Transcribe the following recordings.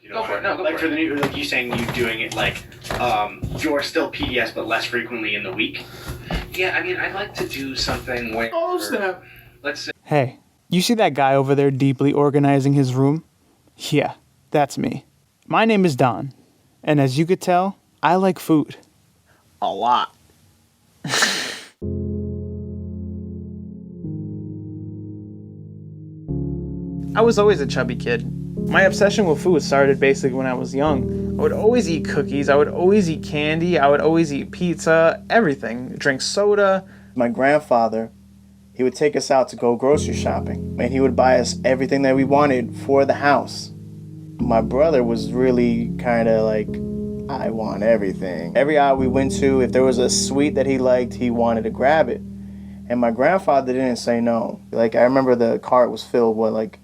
You know, go for it. No, go like for the new, like you saying you doing it like you're still PDS but less frequently in the week. Yeah, I mean, I'd like to do something where. Oh snap! Let's say. Hey, you see that guy over there deeply organizing his room? Yeah, that's me. My name is Don, and as you could tell, I like food. A lot. I was always a chubby kid. My obsession with food started basically when I was young. I would always eat cookies, I would always eat candy, I would always eat pizza, everything. Drink soda. My grandfather, he would take us out to go grocery shopping, and he would buy us everything that we wanted for the house. My brother was really kind of like, I want everything. Every aisle we went to, if there was a sweet that he liked, he wanted to grab it. And my grandfather didn't say no. Like, I remember the cart was filled with like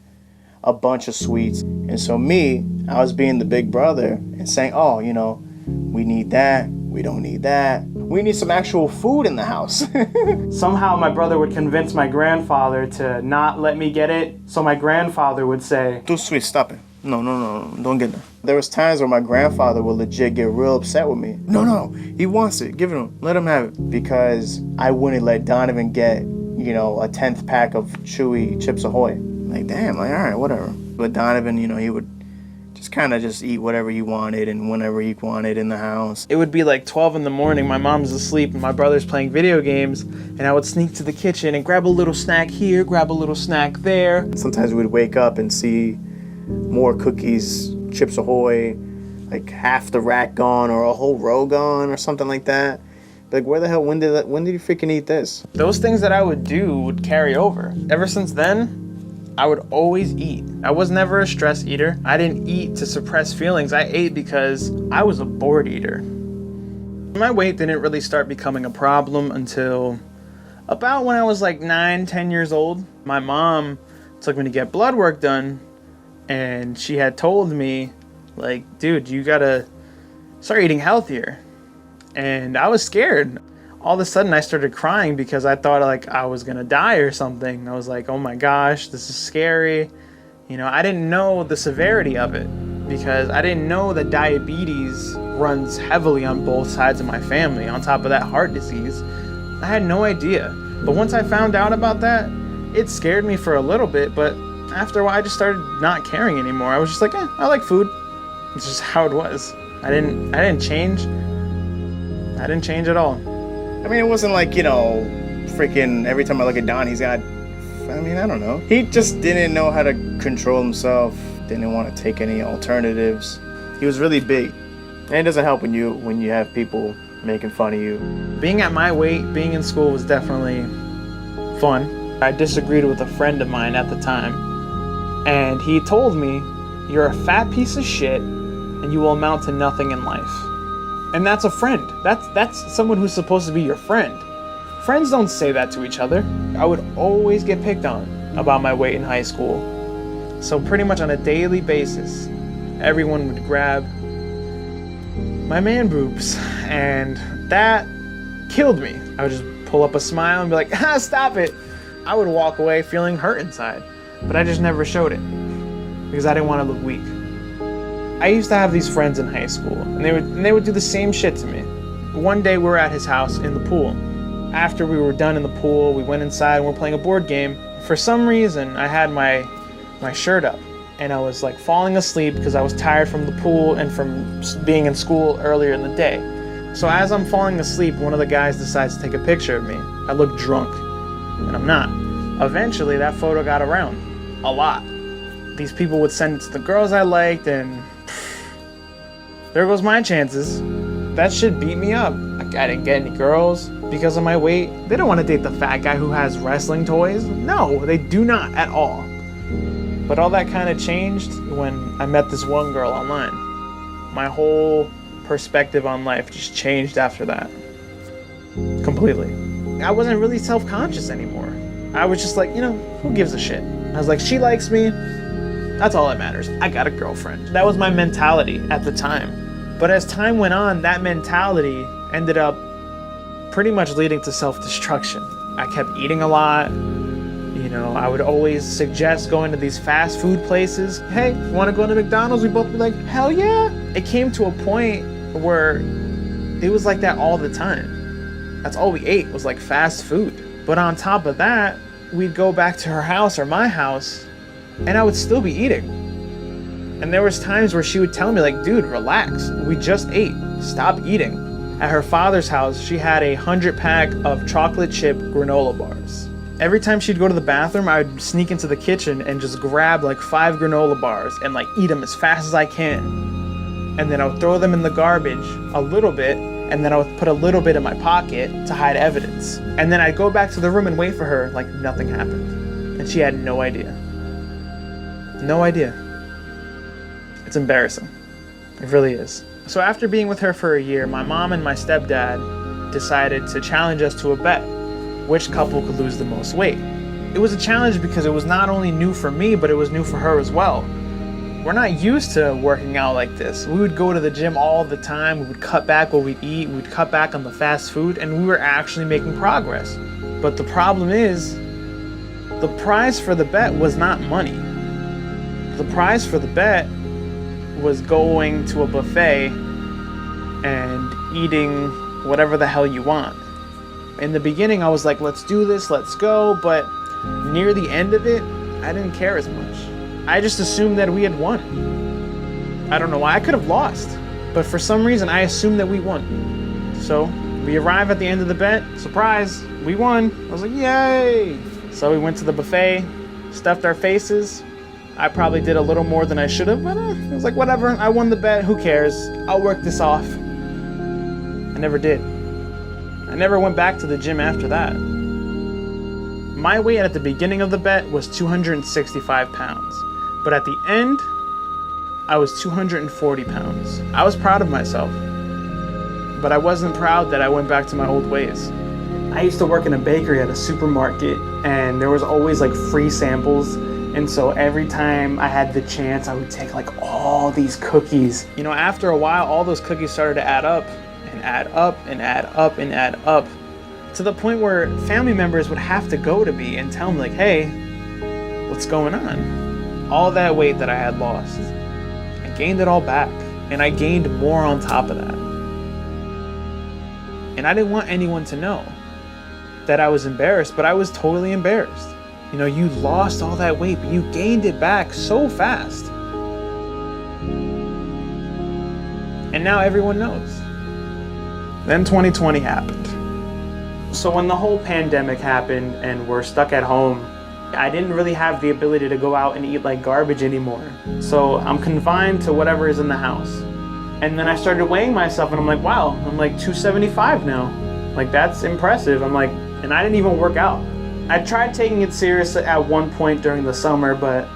a bunch of sweets. And so me, I was being the big brother and saying, oh, you know, we need that, we don't need that. We need some actual food in the house. Somehow my brother would convince my grandfather to not let me get it. So my grandfather would say, too sweet, stop it. No, don't get it. There was times where my grandfather would legit get real upset with me. No, he wants it, give it to him, let him have it. Because I wouldn't let Donovan get, you know, a 10th pack of chewy Chips Ahoy. Like, damn, like, all right, whatever. But Donovan, you know, he would just kind of just eat whatever he wanted and whenever he wanted in the house. It would be like 12 in the morning, my mom's asleep and my brother's playing video games, and I would sneak to the kitchen and grab a little snack here, grab a little snack there. Sometimes we'd wake up and see more cookies, Chips Ahoy, like half the rack gone or a whole row gone or something like that. Like, where the hell, when did you freaking eat this? Those things that I would do would carry over. Ever since then, I would always eat. I was never a stress eater. I didn't eat to suppress feelings. I ate because I was a bored eater. My weight didn't really start becoming a problem until about when I was like 9, 10 years old. My mom took me to get blood work done, and she had told me, like, dude, you gotta start eating healthier. And I was scared. All of a sudden I started crying because I thought like I was gonna die or something. I was like, oh my gosh, this is scary. You know, I didn't know the severity of it because I didn't know that diabetes runs heavily on both sides of my family. On top of that, heart disease. I had no idea. But once I found out about that, it scared me for a little bit, but after a while I just started not caring anymore. I was just like, I like food. It's just how it was. I didn't change. I didn't change at all. I mean, it wasn't like, you know, freaking every time I look at Don, he's got, I mean, I don't know. He just didn't know how to control himself, didn't want to take any alternatives. He was really big. And it doesn't help when you have people making fun of you. Being at my weight, being in school was definitely fun. I disagreed with a friend of mine at the time, and he told me, you're a fat piece of shit, and you will amount to nothing in life. And that's a friend. That's someone who's supposed to be your friend. Friends don't say that to each other. I would always get picked on about my weight in high school. So pretty much on a daily basis, everyone would grab my man boobs, and that killed me. I would just pull up a smile and be like, stop it. I would walk away feeling hurt inside, but I just never showed it because I didn't want to look weak. I used to have these friends in high school, and they would do the same shit to me. One day we were at his house in the pool. After we were done in the pool, we went inside and we're playing a board game. For some reason, I had my shirt up, and I was like falling asleep because I was tired from the pool and from being in school earlier in the day. So as I'm falling asleep, one of the guys decides to take a picture of me. I look drunk, and I'm not. Eventually, that photo got around a lot. These people would send it to the girls I liked, and there goes my chances. That shit beat me up. I didn't get any girls because of my weight. They don't want to date the fat guy who has wrestling toys. No, they do not at all. But all that kind of changed when I met this one girl online. My whole perspective on life just changed after that. Completely. I wasn't really self-conscious anymore. I was just like, you know, who gives a shit? I was like, she likes me. That's all that matters. I got a girlfriend. That was my mentality at the time. But as time went on, that mentality ended up pretty much leading to self-destruction. I kept eating a lot. You I would always suggest going to these fast food places. Hey, want to go to McDonald's? We both be like, hell yeah. It came to a point where it was like that all the time. That's all we ate was like fast food. But on top of that, we'd go back to her house or my house and I would still be eating. And there was times where she would tell me like, dude, relax. We just ate. Stop eating. At her father's house, she had 100-pack of chocolate chip granola bars. Every time she'd go to the bathroom, I would sneak into the kitchen and just grab like 5 granola bars and like eat them as fast as I can. And then I would throw them in the garbage a little bit, and then I would put a little bit in my pocket to hide evidence. And then I'd go back to the room and wait for her like nothing happened. And she had no idea. No idea. It's embarrassing. It really is. So after being with her for a year, my mom and my stepdad decided to challenge us to a bet. Which couple could lose the most weight? It was a challenge because it was not only new for me, but it was new for her as well. We're not used to working out like this. We would go to the gym all the time. We would cut back what we'd eat. We'd cut back on the fast food, and we were actually making progress. But the problem is, the prize for the bet was not money. The prize for the bet was going to a buffet and eating whatever the hell you want. In the beginning, I was like, let's do this, let's go. But near the end of it, I didn't care as much. I just assumed that we had won. I don't know why. I could have lost. But for some reason, I assumed that we won. So we arrive at the end of the bet. Surprise, we won. I was like, yay. So we went to the buffet, stuffed our faces. I probably did a little more than I should have, but I was like, whatever. I won the bet. Who cares? I'll work this off. I never did. I never went back to the gym after that. My weight at the beginning of the bet was 265 pounds. But at the end, I was 240 pounds. I was proud of myself. But I wasn't proud that I went back to my old ways. I used to work in a bakery at a supermarket, and there was always like free samples. And so every time I had the chance, I would take like all these cookies. After a while, all those cookies started to add up and add up and add up and add up, to the point where family members would have to go to me and tell me like, hey, what's going on? All that weight that I had lost, I gained it all back, and I gained more on top of that. And I didn't want anyone to know that I was embarrassed, but I was totally embarrassed. You lost all that weight, but you gained it back so fast. And now everyone knows. Then 2020 happened. So when the whole pandemic happened and we're stuck at home, I didn't really have the ability to go out and eat like garbage anymore. So I'm confined to whatever is in the house. And then I started weighing myself and I'm like, wow, I'm like 275 now. Like, that's impressive. I'm like, and I didn't even work out. I tried taking it serious at one point during the summer, but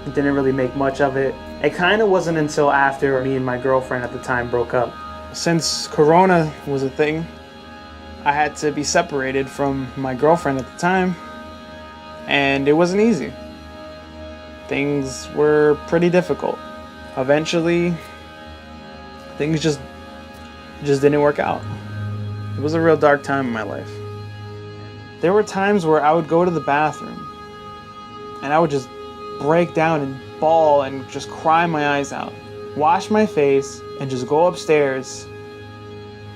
it didn't really make much of it. It kind of wasn't until after me and my girlfriend at the time broke up. Since Corona was a thing, I had to be separated from my girlfriend at the time, and it wasn't easy. Things were pretty difficult. Eventually, things just didn't work out. It was a real dark time in my life. There were times where I would go to the bathroom and I would just break down and bawl and just cry my eyes out, wash my face, and just go upstairs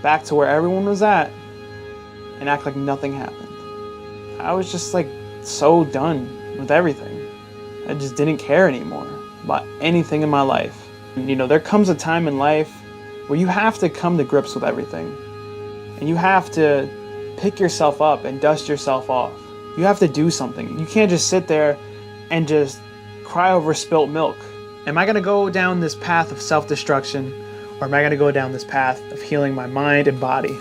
back to where everyone was at and act like nothing happened. I was just like so done with everything. I just didn't care anymore about anything in my life. There comes a time in life where you have to come to grips with everything, and you have to pick yourself up and dust yourself off. You have to do something. You can't just sit there and just cry over spilt milk. Am I gonna go down this path of self-destruction, or am I gonna go down this path of healing my mind and body?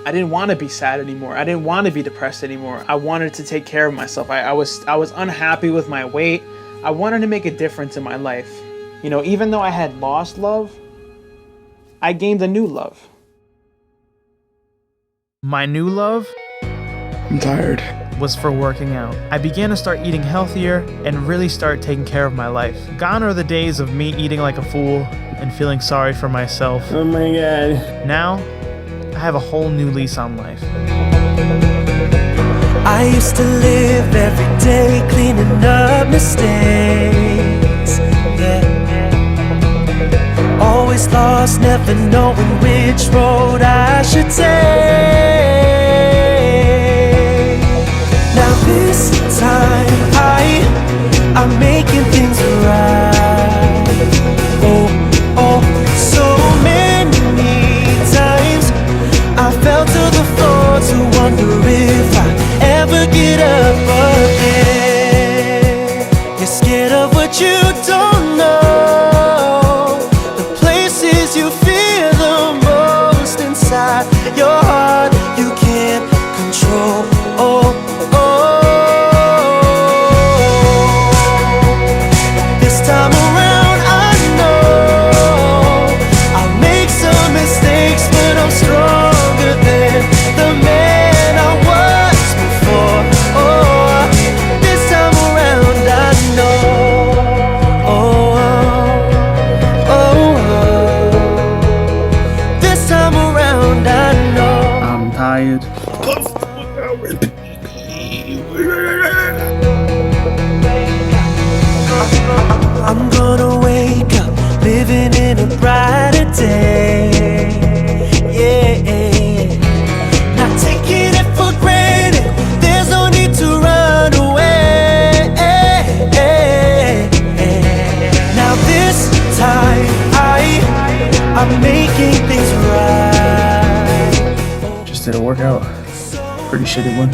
I didn't want to be sad anymore. I didn't want to be depressed anymore. I wanted to take care of myself. I was unhappy with my weight. I wanted to make a difference in my life. Even though I had lost love, I gained a new love. My new love? I'm tired. Was for working out. I began to start eating healthier and really start taking care of my life. Gone are the days of me eating like a fool and feeling sorry for myself. Oh my God. Now, I have a whole new lease on life. I used to live every day cleaning up mistakes, yeah. Always lost, never knowing which road I should take. Now this time I'm making things right. Oh, oh, so many times I fell to the floor to wonder if I ever get up again. You're scared of what you don't know, the places you fear the most inside your heart you can't control. Oh, oh. This time around I know I'll make some mistakes, but I'm stronger than the man I was before. Oh, this time around I know. Oh, oh, oh. This time around I know. I'm tired. I'm gonna wake up living in a brighter day, yeah. Not taking it for granted, there's no need to run away. Now this time I'm making things right. Just did a workout. Pretty shitty one.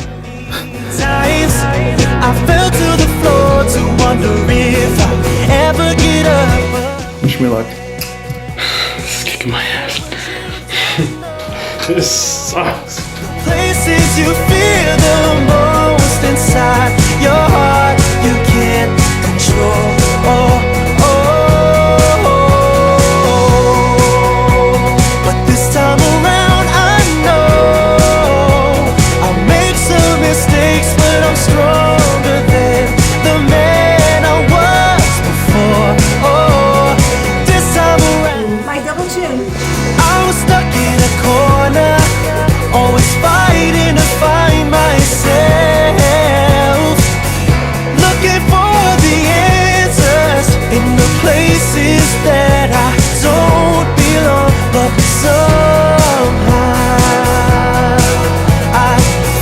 Times I fell to the floor to wonder if I ever get up. Wish me luck. This is kicking my ass. This sucks. Places you fear the most inside your heart you can't control. Oh, oh, oh. But this time around I know I'll make some mistakes, but I'm stronger than the man I was before. Oh, this time around My double chin. I was stuck in a corner, always fighting to find myself, looking for the answers in the places that I don't belong. But somehow I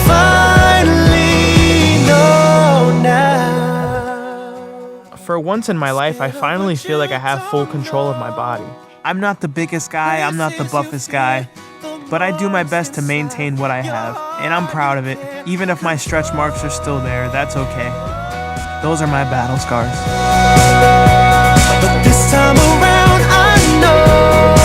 finally know now. For once in my life, I finally feel like I have full control of my body. I'm not the biggest guy, I'm not the buffest guy, but I do my best to maintain what I have, and I'm proud of it. Even if my stretch marks are still there, that's okay. Those are my battle scars. But this time around I know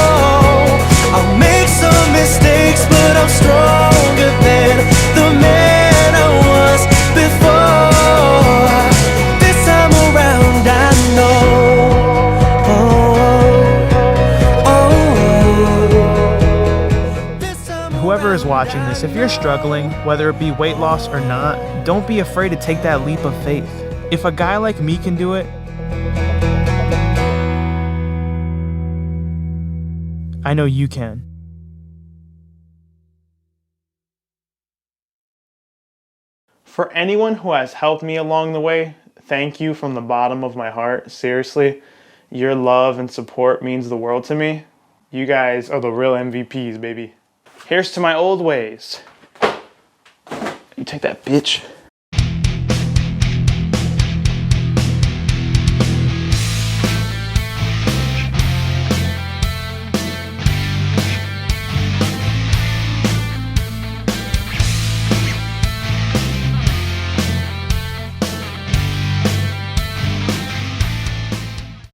I'll make some mistakes, but I'm stronger than the man I was before. This time around I know. Whoever is watching this, if you're struggling, whether it be weight loss or not, don't be afraid to take that leap of faith. If a guy like me can do it, I know you can. For anyone who has helped me along the way, thank you from the bottom of my heart. Seriously, your love and support means the world to me. You guys are the real MVPs, baby. Here's to my old ways. You take that, bitch.